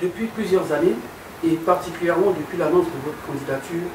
depuis plusieurs années, et particulièrement depuis l'annonce de votre candidature,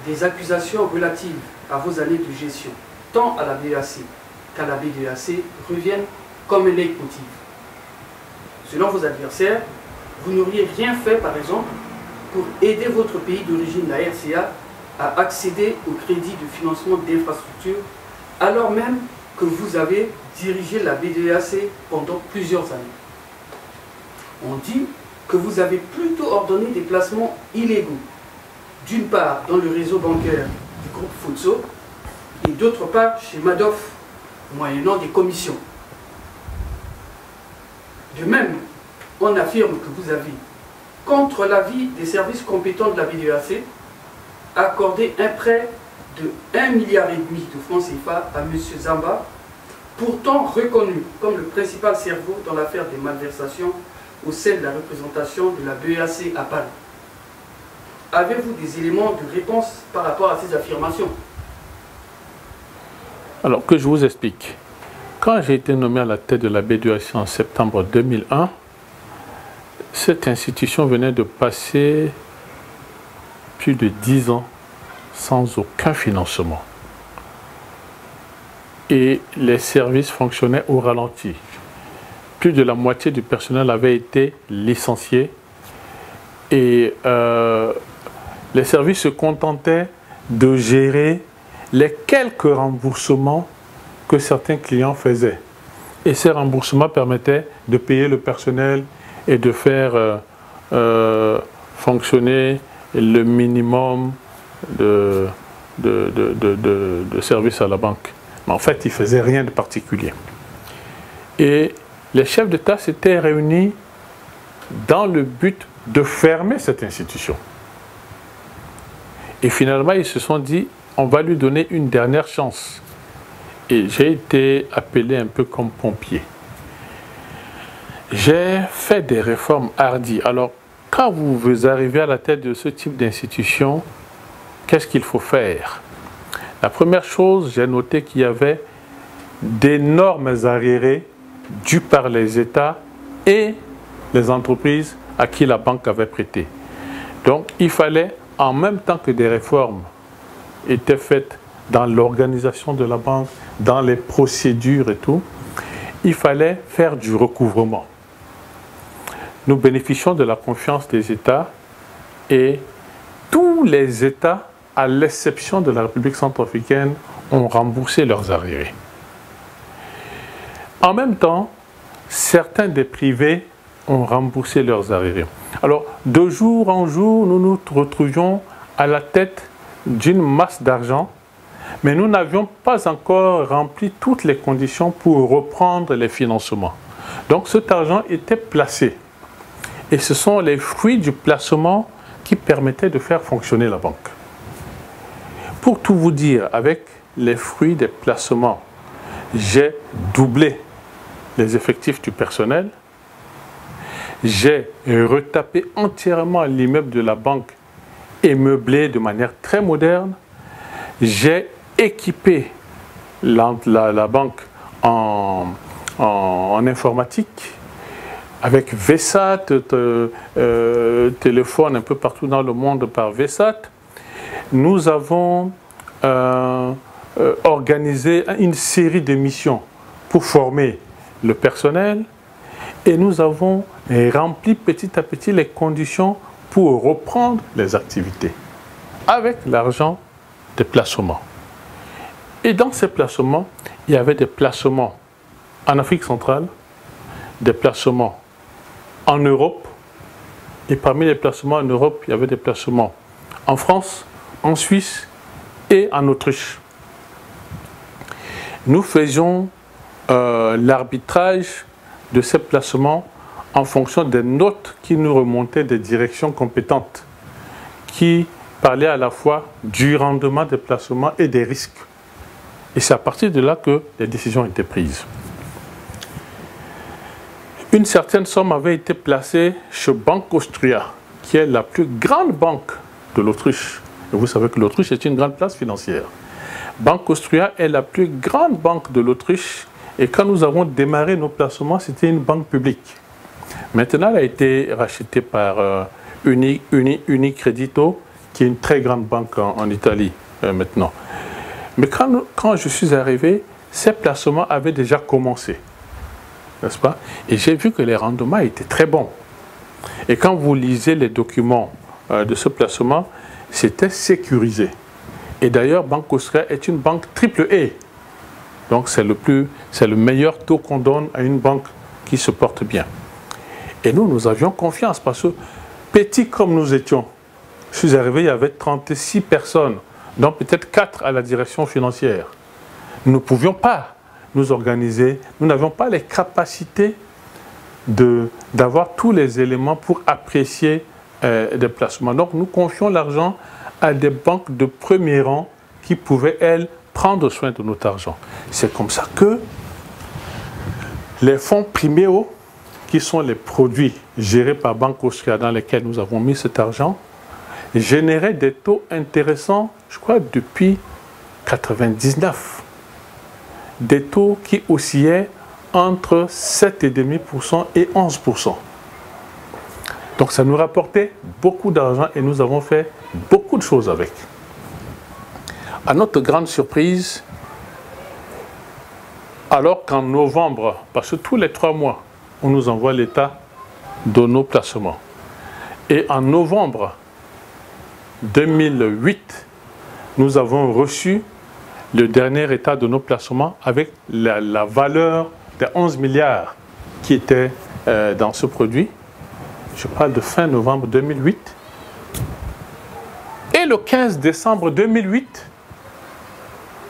des accusations relatives à vos années de gestion, tant à la BEAC qu'à la BDAC, reviennent comme un leitmotiv. Selon vos adversaires, vous n'auriez rien fait, par exemple, pour aider votre pays d'origine, la RCA, à accéder au crédit de financement d'infrastructures, alors même que vous avez dirigé la BDAC pendant plusieurs années. On dit que vous avez plutôt ordonné des placements illégaux, d'une part dans le réseau bancaire du groupe Futso, et d'autre part chez Madoff, moyennant des commissions. De même, on affirme que vous avez, contre l'avis des services compétents de la BDAC, accordé un prêt de 1,5 milliard de francs CFA à M. Zamba, pourtant reconnu comme le principal cerveau dans l'affaire des malversations au sein de la représentation de la BEAC à Paris. Avez-vous des éléments de réponse par rapport à ces affirmations? Alors, que je vous explique. Quand j'ai été nommé à la tête de la BEAC en septembre 2001, cette institution venait de passer plus de 10 ans sans aucun financement. Et les services fonctionnaient au ralenti. Plus de la moitié du personnel avait été licencié et les services se contentaient de gérer les quelques remboursements que certains clients faisaient. Et ces remboursements permettaient de payer le personnel et de faire fonctionner le minimum de services à la banque. Mais en fait, ils ne faisaient rien de particulier. Et les chefs d'État s'étaient réunis dans le but de fermer cette institution. Et finalement, ils se sont dit, on va lui donner une dernière chance. Et j'ai été appelé un peu comme pompier. J'ai fait des réformes hardies. Alors, quand vous arrivez à la tête de ce type d'institution, qu'est-ce qu'il faut faire? La première chose, j'ai noté qu'il y avait d'énormes arriérés dus par les États et les entreprises à qui la banque avait prêté. Donc, il fallait, en même temps que des réformes étaient faites dans l'organisation de la banque, dans les procédures et tout, il fallait faire du recouvrement. Nous bénéficions de la confiance des États et tous les États, à l'exception de la République centrafricaine, ont remboursé leurs arriérés. En même temps, certains des privés ont remboursé leurs arriérés. Alors, de jour en jour, nous nous retrouvions à la tête d'une masse d'argent, mais nous n'avions pas encore rempli toutes les conditions pour reprendre les financements. Donc, cet argent était placé. Et ce sont les fruits du placement qui permettaient de faire fonctionner la banque. Pour tout vous dire, avec les fruits des placements, j'ai doublé les effectifs du personnel, j'ai retapé entièrement l'immeuble de la banque et meublé de manière très moderne, j'ai équipé la banque en informatique, avec VSAT, téléphone un peu partout dans le monde par VSAT. Nous avons organisé une série de missions pour former le personnel et nous avons rempli petit à petit les conditions pour reprendre les activités avec l'argent des placements. Et dans ces placements, il y avait des placements en Afrique centrale, des placements en Europe, et parmi les placements en Europe, il y avait des placements en France, en Suisse et en Autriche. Nous faisions l'arbitrage de ces placements en fonction des notes qui nous remontaient des directions compétentes, qui parlaient à la fois du rendement des placements et des risques. Et c'est à partir de là que les décisions étaient prises. Une certaine somme avait été placée chez Banque Austria, qui est la plus grande banque de l'Autriche. Et vous savez que l'Autriche est une grande place financière. Banque Austria est la plus grande banque de l'Autriche. Et quand nous avons démarré nos placements, c'était une banque publique. Maintenant, elle a été rachetée par Unicredito, qui est une très grande banque en Italie maintenant. Mais quand je suis arrivé, ces placements avaient déjà commencé, n'est-ce pas? Et j'ai vu que les rendements étaient très bons. Et quand vous lisez les documents de ce placement, c'était sécurisé. Et d'ailleurs, Banque Austria est une banque triple A. Donc c'est le meilleur taux qu'on donne à une banque qui se porte bien. Et nous avions confiance parce que, petits comme nous étions, je suis arrivé, il y avait 36 personnes, dont peut-être 4 à la direction financière. Nous ne pouvions pas nous organiser, nous n'avions pas les capacités d'avoir tous les éléments pour apprécier des placements. Donc nous confions l'argent à des banques de premier rang qui pouvaient, elles, prendre soin de notre argent. C'est comme ça que les fonds Primeo, qui sont les produits gérés par Banque Austria dans lesquels nous avons mis cet argent, généraient des taux intéressants, je crois, depuis 1999. Des taux qui oscillaient entre 7,5% et 11%. Donc ça nous rapportait beaucoup d'argent et nous avons fait beaucoup de choses avec. À notre grande surprise, alors qu'en novembre, parce que tous les 3 mois, on nous envoie l'état de nos placements. Et en novembre 2008, nous avons reçu le dernier état de nos placements avec la valeur des 11 milliards qui étaient dans ce produit. Je parle de fin novembre 2008. Et le 15 décembre 2008,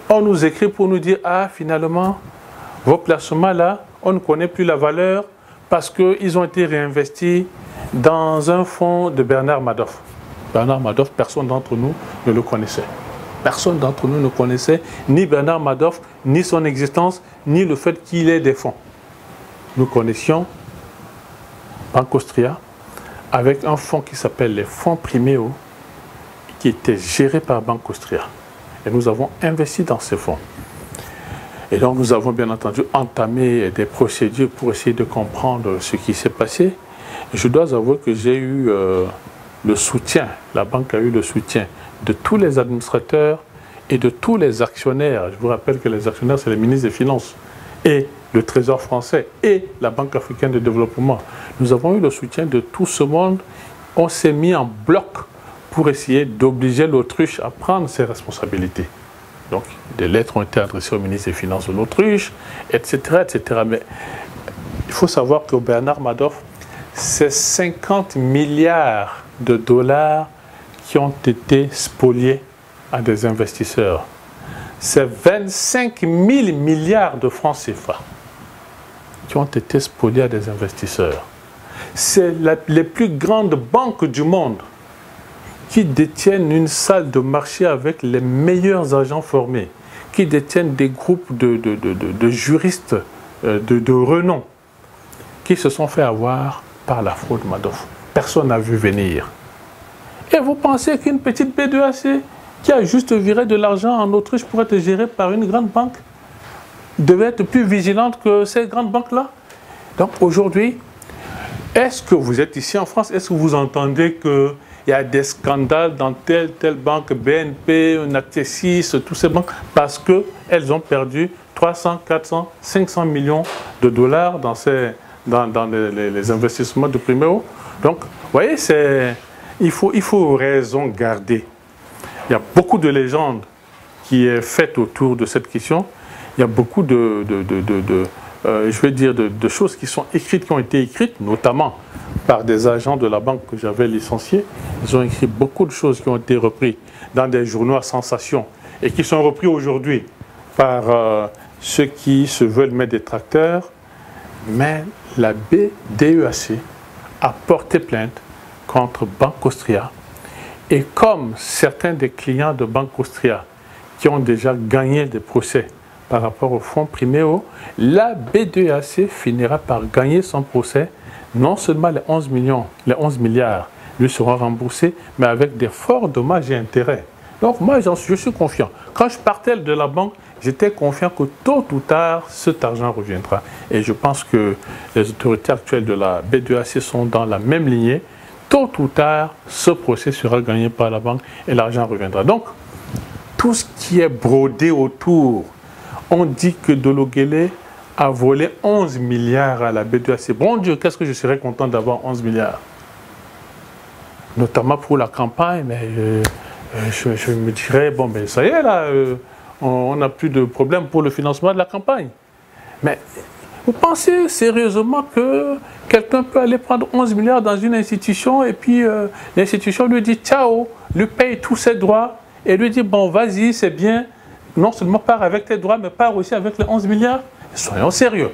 on nous écrit pour nous dire « Ah, finalement, vos placements là, on ne connaît plus la valeur parce qu'ils ont été réinvestis dans un fonds de Bernard Madoff. » Bernard Madoff, personne d'entre nous ne le connaissait. Personne d'entre nous ne connaissait ni Bernard Madoff, ni son existence, ni le fait qu'il ait des fonds. Nous connaissions Banque Austria avec un fonds qui s'appelle les fonds Primeo, qui était géré par Banque Austria. Et nous avons investi dans ces fonds. Et donc nous avons bien entendu entamé des procédures pour essayer de comprendre ce qui s'est passé. Et je dois avouer que j'ai eu le soutien, la banque a eu le soutien de tous les administrateurs et de tous les actionnaires. Je vous rappelle que les actionnaires, c'est les ministres des Finances et le Trésor français et la Banque africaine de développement. Nous avons eu le soutien de tout ce monde. On s'est mis en bloc pour essayer d'obliger l'autruche à prendre ses responsabilités. Donc, des lettres ont été adressées au ministre des Finances de l'autruche, etc., etc. Mais il faut savoir que Bernard Madoff, c'est 50 milliards de dollars qui ont été spoliés à des investisseurs. C'est 25 000 milliards de francs CFA qui ont été spoliés à des investisseurs. C'est les plus grandes banques du monde qui détiennent une salle de marché avec les meilleurs agents formés, qui détiennent des groupes de juristes de renom, qui se sont fait avoir par la fraude Madoff. Personne n'a vu venir. Et vous pensez qu'une petite B2AC qui a juste viré de l'argent en Autriche pour être gérée par une grande banque devait être plus vigilante que ces grandes banques-là? Donc aujourd'hui, est-ce que vous êtes ici en France, est-ce que vous entendez qu'il y a des scandales dans telle banque, BNP, Natixis, toutes ces banques, parce qu'elles ont perdu 300, 400, 500 millions de dollars dans les investissements de Primeo? Donc, vous voyez, il faut raison garder. Il y a beaucoup de légendes qui est faite autour de cette question. Il y a beaucoup de choses qui sont écrites, qui ont été écrites, notamment par des agents de la banque que j'avais licenciés. Ils ont écrit beaucoup de choses qui ont été reprises dans des journaux à sensation et qui sont repris aujourd'hui par ceux qui se veulent mettre des tracteurs. Mais la BDEAC a porté plainte contre Banque Austria. Et comme certains des clients de Banque Austria qui ont déjà gagné des procès par rapport au fonds Primeo, la BDEAC finira par gagner son procès. Non seulement les 11 milliards lui seront remboursés, mais avec des forts dommages et intérêts. Donc moi, je suis confiant. Quand je partais de la banque, j'étais confiant que tôt ou tard, cet argent reviendra. Et je pense que les autorités actuelles de la B2AC sont dans la même lignée. Tôt ou tard, ce procès sera gagné par la banque et l'argent reviendra. Donc, tout ce qui est brodé autour, on dit que Dolo-Guelleh a volé 11 milliards à la B2AC. Bon Dieu, qu'est-ce que je serais content d'avoir 11 milliards. Notamment pour la campagne, mais je me dirais, bon, ben ça y est, là, on n'a plus de problème pour le financement de la campagne. Mais vous pensez sérieusement que quelqu'un peut aller prendre 11 milliards dans une institution et puis l'institution lui dit ciao, lui paye tous ses droits et lui dit, bon, vas-y, c'est bien, non seulement pars avec tes droits, mais pars aussi avec les 11 milliards. Soyons sérieux.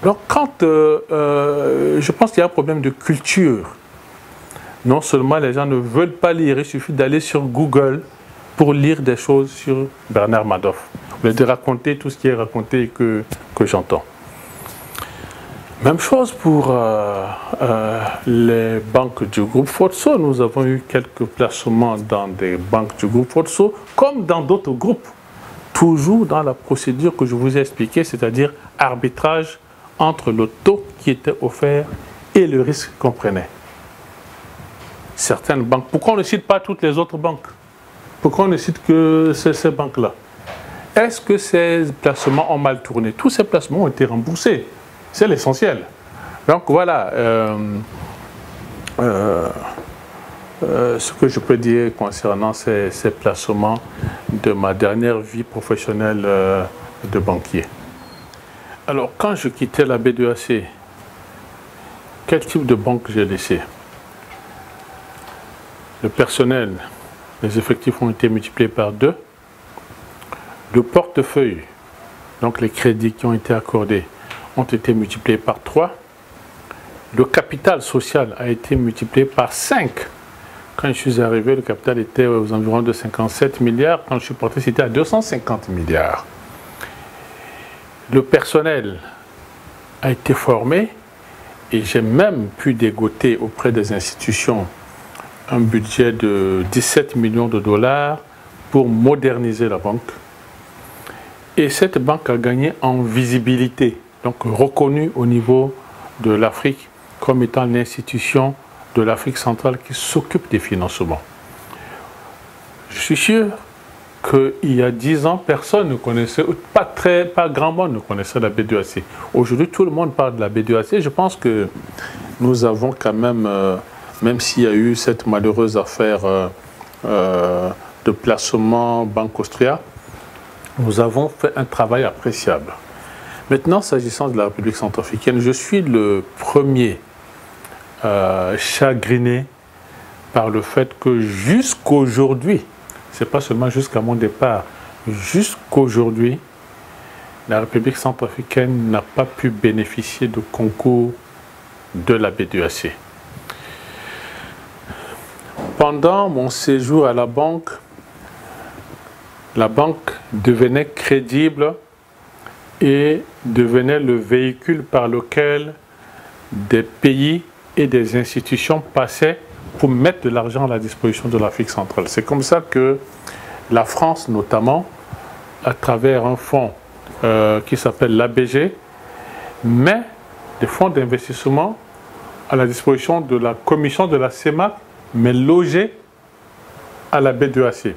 Donc, quand je pense qu'il y a un problème de culture, non seulement les gens ne veulent pas lire, il suffit d'aller sur Google pour lire des choses sur Bernard Madoff. Vous voulez raconter tout ce qui est raconté et que j'entends. Même chose pour les banques du groupe Fotso. Nous avons eu quelques placements dans des banques du groupe Fotso, comme dans d'autres groupes. Toujours dans la procédure que je vous ai expliquée, c'est-à-dire arbitrage entre le taux qui était offert et le risque qu'on prenait. Certaines banques, pourquoi on ne cite pas toutes les autres banques? Pourquoi on ne cite que ces banques-là? Est-ce que ces placements ont mal tourné? Tous ces placements ont été remboursés. C'est l'essentiel. Donc voilà ce que je peux dire concernant ces placements de ma dernière vie professionnelle de banquier. Alors, quand je quittais la B2AC, quel type de banque j'ai laissé? Le personnel, les effectifs ont été multipliés par 2. Le portefeuille, donc les crédits qui ont été accordés, ont été multipliés par 3. Le capital social a été multiplié par 5. Quand je suis arrivé, le capital était aux environs de 57 milliards. Quand je suis parti, c'était à 250 milliards. Le personnel a été formé et j'ai même pu dégoter auprès des institutions un budget de 17 millions de dollars pour moderniser la banque. Et cette banque a gagné en visibilité, donc reconnue au niveau de l'Afrique comme étant l'institution de l'Afrique centrale qui s'occupe des financements. Je suis sûr qu'il y a 10 ans, personne ne connaissait, pas grand monde ne connaissait la B2AC. Aujourd'hui, tout le monde parle de la B2AC. Je pense que nous avons quand même s'il y a eu cette malheureuse affaire de placement Banque Austria, nous avons fait un travail appréciable. Maintenant, s'agissant de la République centrafricaine, je suis le premier chagriné par le fait que jusqu'aujourd'hui, ce n'est pas seulement jusqu'à mon départ, jusqu'aujourd'hui, la République centrafricaine n'a pas pu bénéficier de concours de la B2AC. Pendant mon séjour à la banque devenait crédible et devenait le véhicule par lequel des pays et des institutions passaient pour mettre de l'argent à la disposition de l'Afrique centrale. C'est comme ça que la France, notamment, à travers un fonds qui s'appelle l'ABG, met des fonds d'investissement à la disposition de la commission de la CEMAC, mais logés à la B2AC.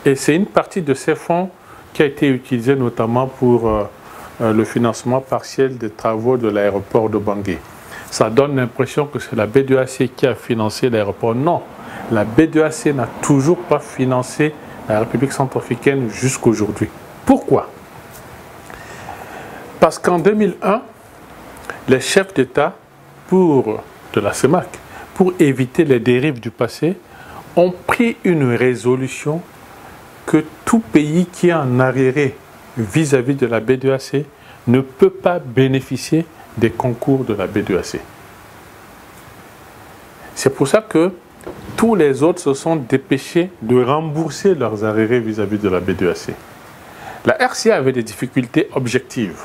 Et c'est une partie de ces fonds qui a été utilisée notamment pour le financement partiel des travaux de l'aéroport de Bangui. Ça donne l'impression que c'est la B2AC qui a financé l'aéroport. Non, la B2AC n'a toujours pas financé la République centrafricaine jusqu'aujourd'hui. Pourquoi? Parce qu'en 2001, les chefs d'État de la CEMAC, pour éviter les dérives du passé, ont pris une résolution que tout pays qui est en arriéré vis-à-vis de la B2AC ne peut pas bénéficier des concours de la B2AC. C'est pour ça que tous les autres se sont dépêchés de rembourser leurs arriérés vis-à-vis de la B2AC. La RCA avait des difficultés objectives.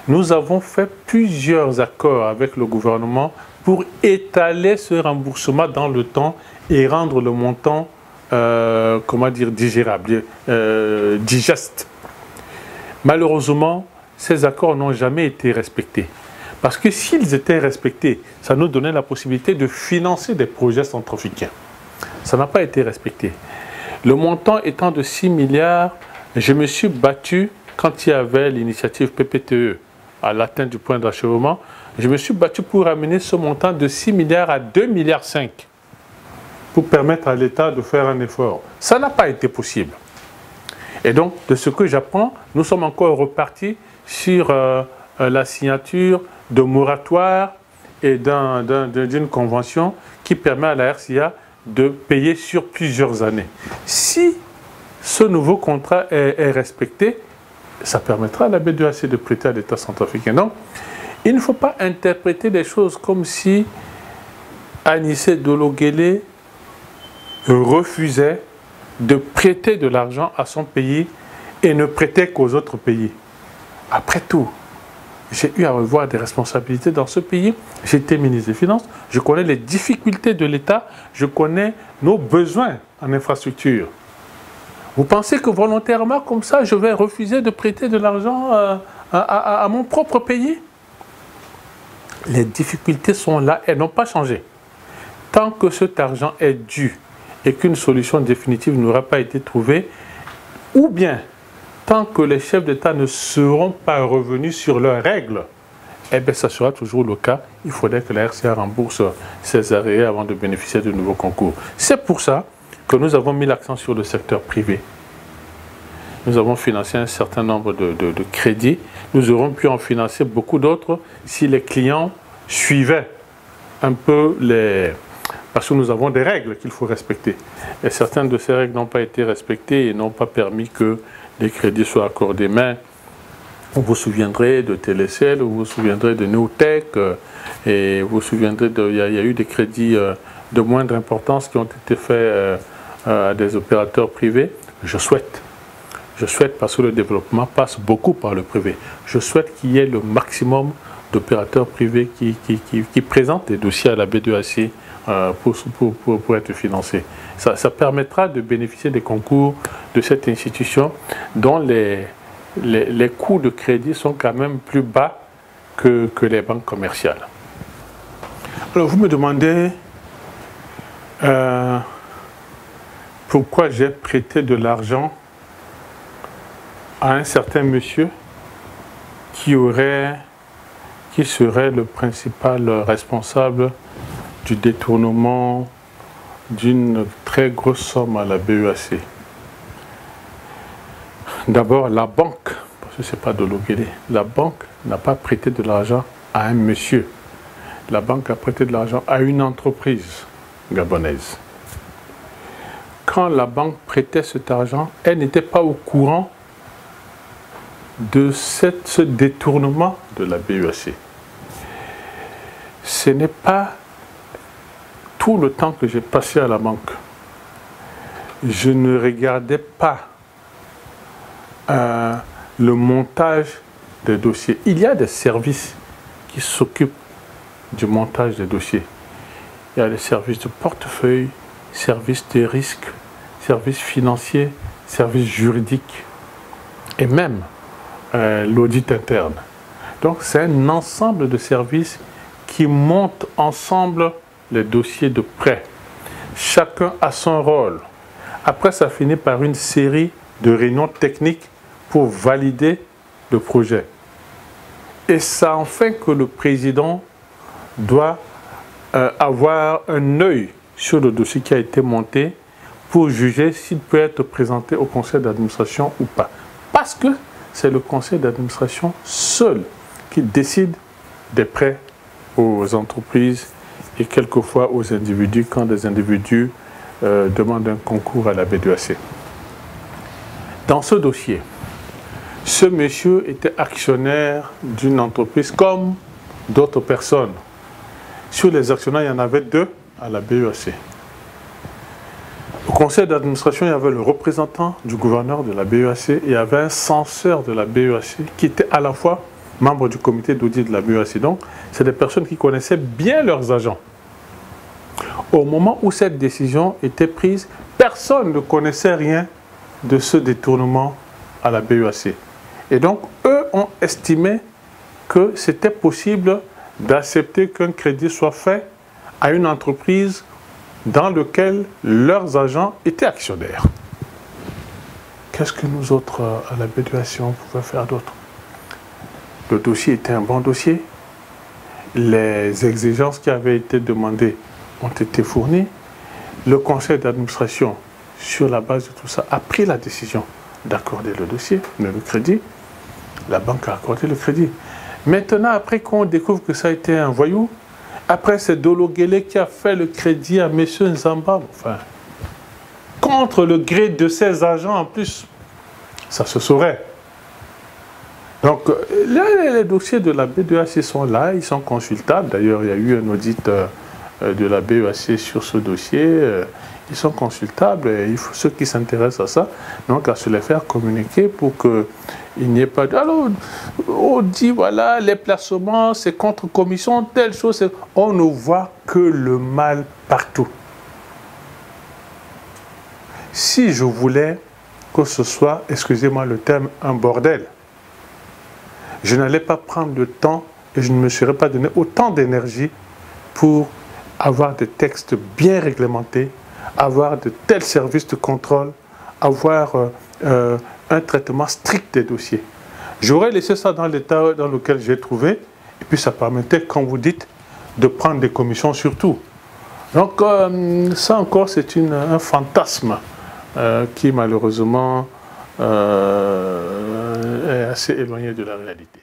Nous avons fait plusieurs accords avec le gouvernement pour étaler ce remboursement dans le temps et rendre le montant comment dire, digérables, digestes. Malheureusement, ces accords n'ont jamais été respectés. Parce que s'ils étaient respectés, ça nous donnait la possibilité de financer des projets centrafricains. Ça n'a pas été respecté. Le montant étant de 6 milliards, je me suis battu, quand il y avait l'initiative PPTE à l'atteinte du point d'achèvement, je me suis battu pour amener ce montant de 6 milliards à 2,5 milliards pour permettre à l'État de faire un effort. Ça n'a pas été possible. Et donc, de ce que j'apprends, nous sommes encore repartis sur la signature de moratoire et d'une convention qui permet à la RCA de payer sur plusieurs années. Si ce nouveau contrat est respecté, ça permettra à la B2AC de prêter à l'État centrafricain. Donc, il ne faut pas interpréter les choses comme si Anissé Dolo-Guélé refusait de prêter de l'argent à son pays et ne prêtait qu'aux autres pays. Après tout, j'ai eu à revoir des responsabilités dans ce pays. J'étais ministre des Finances, je connais les difficultés de l'État, je connais nos besoins en infrastructure. Vous pensez que volontairement, comme ça, je vais refuser de prêter de l'argent à mon propre pays? Les difficultés sont là, elles n'ont pas changé. Tant que cet argent est dû et qu'une solution définitive n'aura pas été trouvée, ou bien tant que les chefs d'État ne seront pas revenus sur leurs règles, eh bien, ça sera toujours le cas. Il faudrait que la RCA rembourse ses arriérés avant de bénéficier de nouveaux concours. C'est pour ça que nous avons mis l'accent sur le secteur privé. Nous avons financé un certain nombre de crédits. Nous aurons pu en financer beaucoup d'autres si les clients suivaient un peu les... Parce que nous avons des règles qu'il faut respecter. Et certaines de ces règles n'ont pas été respectées et n'ont pas permis que les crédits soient accordés. Mais vous vous souviendrez de Télécel, vous vous souviendrez de Neotech, et vous vous souviendrez il y a eu des crédits de moindre importance qui ont été faits à des opérateurs privés. Je souhaite, parce que le développement passe beaucoup par le privé, je souhaite qu'il y ait le maximum d'opérateurs privés qui présentent des dossiers à la B2AC pour être financés. Ça permettra de bénéficier des concours de cette institution dont les coûts de crédit sont quand même plus bas que les banques commerciales. Alors vous me demandez pourquoi j'ai prêté de l'argent à un certain monsieur qui serait le principal responsable du détournement d'une très grosse somme à la BEAC. D'abord, la banque, parce que ce n'est pas Dolo-Guélé, la banque n'a pas prêté de l'argent à un monsieur. La banque a prêté de l'argent à une entreprise gabonaise. Quand la banque prêtait cet argent, elle n'était pas au courant de ce détournement de la BEAC. Ce n'est pas tout le temps que j'ai passé à la banque. Je ne regardais pas le montage des dossiers. Il y a des services qui s'occupent du montage des dossiers. Il y a les services de portefeuille, services des risques, services financiers, services juridiques et même l'audit interne. Donc c'est un ensemble de services qui montent ensemble les dossiers de prêt. Chacun a son rôle. Après, ça finit par une série de réunions techniques pour valider le projet. Et ça en fait que le président doit avoir un œil sur le dossier qui a été monté pour juger s'il peut être présenté au conseil d'administration ou pas. Parce que c'est le conseil d'administration seul qui décide des prêts aux entreprises et quelquefois aux individus quand des individus demandent un concours à la B2AC. Dans ce dossier, ce monsieur était actionnaire d'une entreprise comme d'autres personnes. Sur les actionnaires, il y en avait 2 à la BEAC. Au conseil d'administration, il y avait le représentant du gouverneur de la BEAC et il y avait un censeur de la BEAC qui était à la fois membre du comité d'audit de la BEAC. Donc, c'est des personnes qui connaissaient bien leurs agents. Au moment où cette décision était prise, personne ne connaissait rien de ce détournement à la BEAC. Et donc, eux ont estimé que c'était possible d'accepter qu'un crédit soit fait à une entreprise dans laquelle leurs agents étaient actionnaires. Qu'est-ce que nous autres, à la BEAC, on pouvait faire d'autre? Le dossier était un bon dossier. Les exigences qui avaient été demandées ont été fournies. Le conseil d'administration, sur la base de tout ça, a pris la décision d'accorder le dossier, mais le crédit. La banque a accordé le crédit. Maintenant, après qu'on découvre que ça a été un voyou, après c'est Dolo Guélé qui a fait le crédit à M. Nzamba, enfin, contre le gré de ses agents en plus, ça se saurait. Donc, là, les dossiers de la BEAC sont là, ils sont consultables. D'ailleurs, il y a eu un audit de la BEAC sur ce dossier. Ils sont consultables et il faut ceux qui s'intéressent à ça, donc à se les faire communiquer pour qu'il n'y ait pas de... Alors, on dit, voilà, les placements, c'est contre commission, telle chose. On ne voit que le mal partout. Si je voulais que ce soit, excusez-moi le terme, un bordel, je n'allais pas prendre le temps et je ne me serais pas donné autant d'énergie pour avoir des textes bien réglementés, avoir de tels services de contrôle, avoir un traitement strict des dossiers. J'aurais laissé ça dans l'état dans lequel j'ai trouvé, et puis ça permettait, comme vous dites, de prendre des commissions surtout. Donc ça encore, c'est un fantasme qui malheureusement est assez éloigné de la réalité.